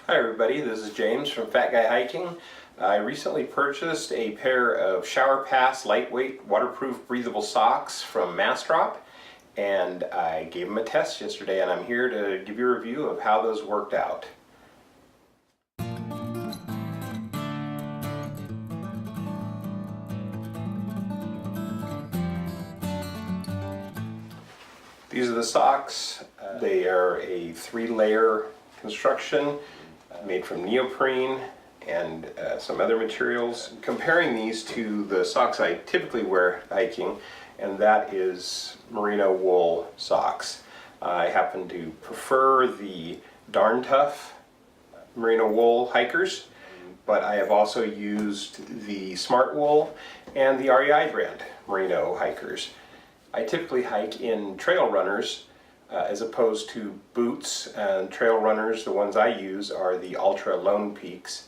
Hi everybody, this is James from Fat Guy Hiking. I recently purchased a pair of Shower Pass lightweight waterproof breathable socks from Massdrop, and I gave them a test yesterday, and I'm here to give you a review of how those worked out. These are the socks. They are a 3-layer construction made from neoprene and some other materials. Comparing these to the socks I typically wear hiking, and that is merino wool socks. I happen to prefer the Darn Tough merino wool hikers, but I have also used the Smart Wool and the REI brand merino hikers. I typically hike in trail runners as opposed to boots, and trail runners, the ones I use, are the Ultra Lone Peaks.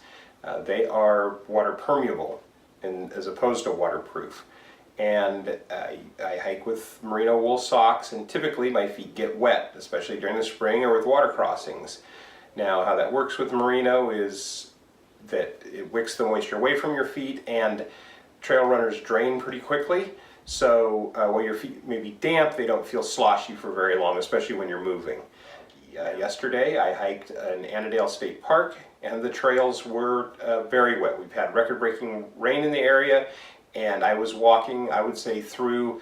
They are water permeable as opposed to waterproof. And I hike with merino wool socks, and typically my feet get wet, especially during the spring or with water crossings. Now, how that works with merino is that it wicks the moisture away from your feet, and trail runners drain pretty quickly. So while your feet may be damp, they don't feel sloshy for very long, especially when you're moving. Yesterday I hiked in Annandale State Park, and the trails were very wet. We've had record-breaking rain in the area, and I was walking, I would say, through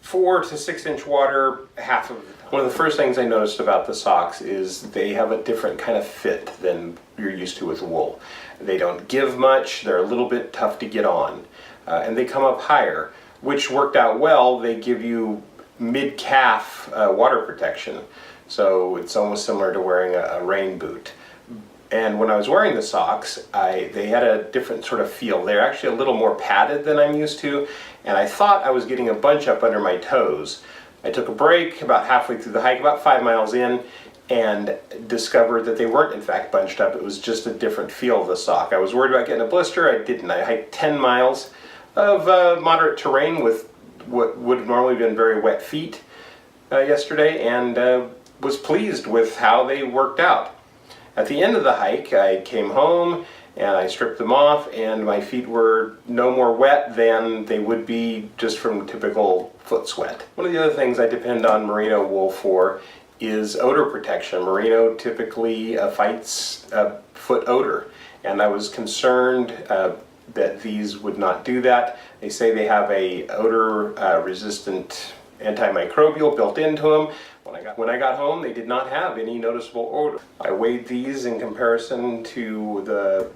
4 to 6 inch water half of the time. One of the first things I noticed about the socks is they have a different kind of fit than you're used to with wool. They don't give much, they're a little bit tough to get on, and they come up higher, which worked out well. They give you mid-calf water protection, so it's almost similar to wearing a rain boot. And when I was wearing the socks, they had a different sort of feel. They're actually a little more padded than I'm used to, and I thought I was getting a bunch up under my toes. I took a break about halfway through the hike, about 5 miles in, and discovered that they weren't in fact bunched up. It was just a different feel of the sock. I was worried about getting a blister. I didn't. I hiked 10 miles of moderate terrain with what would have normally been very wet feet yesterday, and was pleased with how they worked out. At the end of the hike, I came home and I stripped them off, and my feet were no more wet than they would be just from typical foot sweat. One of the other things I depend on merino wool for is odor protection. Merino typically fights foot odor, and I was concerned that these would not do that. They say they have a odor resistant antimicrobial built into them. When I got home, they did not have any noticeable odor. I weighed these in comparison to the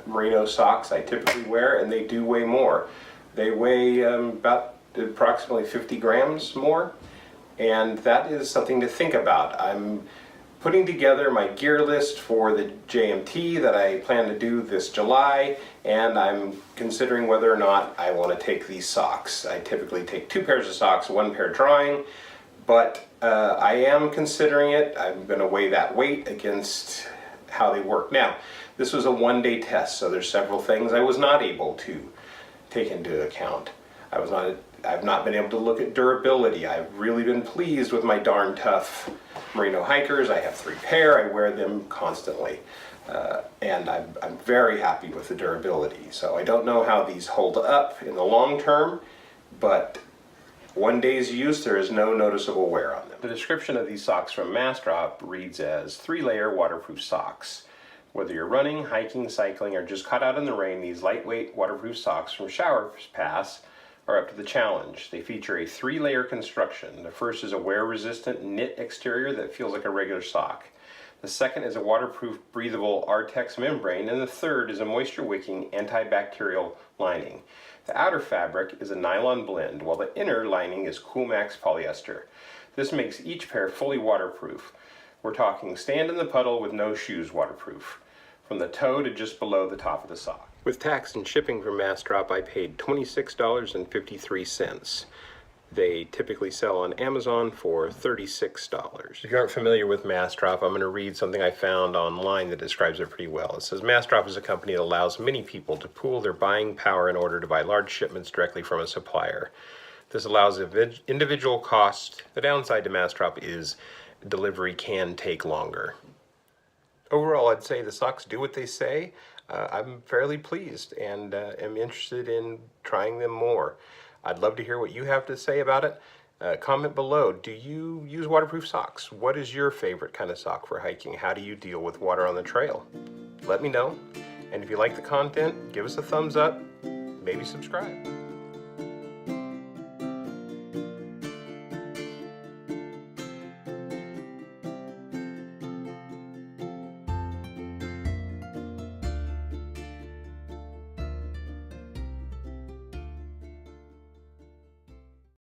merino socks I typically wear, and they do weigh more. They weigh about approximately 50 grams more, and that is something to think about. I'm putting together my gear list for the JMT that I plan to do this July, and I'm considering whether or not I want to take these socks. I typically take 2 pairs of socks, 1 pair drying, but I am considering it. I'm going to weigh that weight against how they work. Now, this was a 1-day test, so there's several things I was not able to take into account. I've not been able to look at durability. I've really been pleased with my Darn Tough merino hikers. I have 3 pair. I wear them constantly, and I'm very happy with the durability. So I don't know how these hold up in the long term, but 1 day's use, there is no noticeable wear on them. The description of these socks from Massdrop reads as 3-layer waterproof socks. Whether you're running, hiking, cycling, or just caught out in the rain, these lightweight waterproof socks from Shower Pass are up to the challenge. They feature a 3-layer construction. The first is a wear-resistant knit exterior that feels like a regular sock. The second is a waterproof, breathable Artex membrane, and the third is a moisture-wicking antibacterial lining. The outer fabric is a nylon blend, while the inner lining is Coolmax polyester. This makes each pair fully waterproof. We're talking stand in the puddle with no shoes waterproof, from the toe to just below the top of the sock. With tax and shipping from Massdrop, I paid $26.53. They typically sell on Amazon for $36. If you aren't familiar with Massdrop, I'm going to read something I found online that describes it pretty well. It says, Massdrop is a company that allows many people to pool their buying power in order to buy large shipments directly from a supplier. This allows individual cost. The downside to Massdrop is delivery can take longer. Overall, I'd say the socks do what they say. I'm fairly pleased and am interested in trying them more. I'd love to hear what you have to say about it. Comment below. Do you use waterproof socks? What is your favorite kind of sock for hiking? How do you deal with water on the trail? Let me know. And if you like the content, give us a thumbs up, maybe subscribe.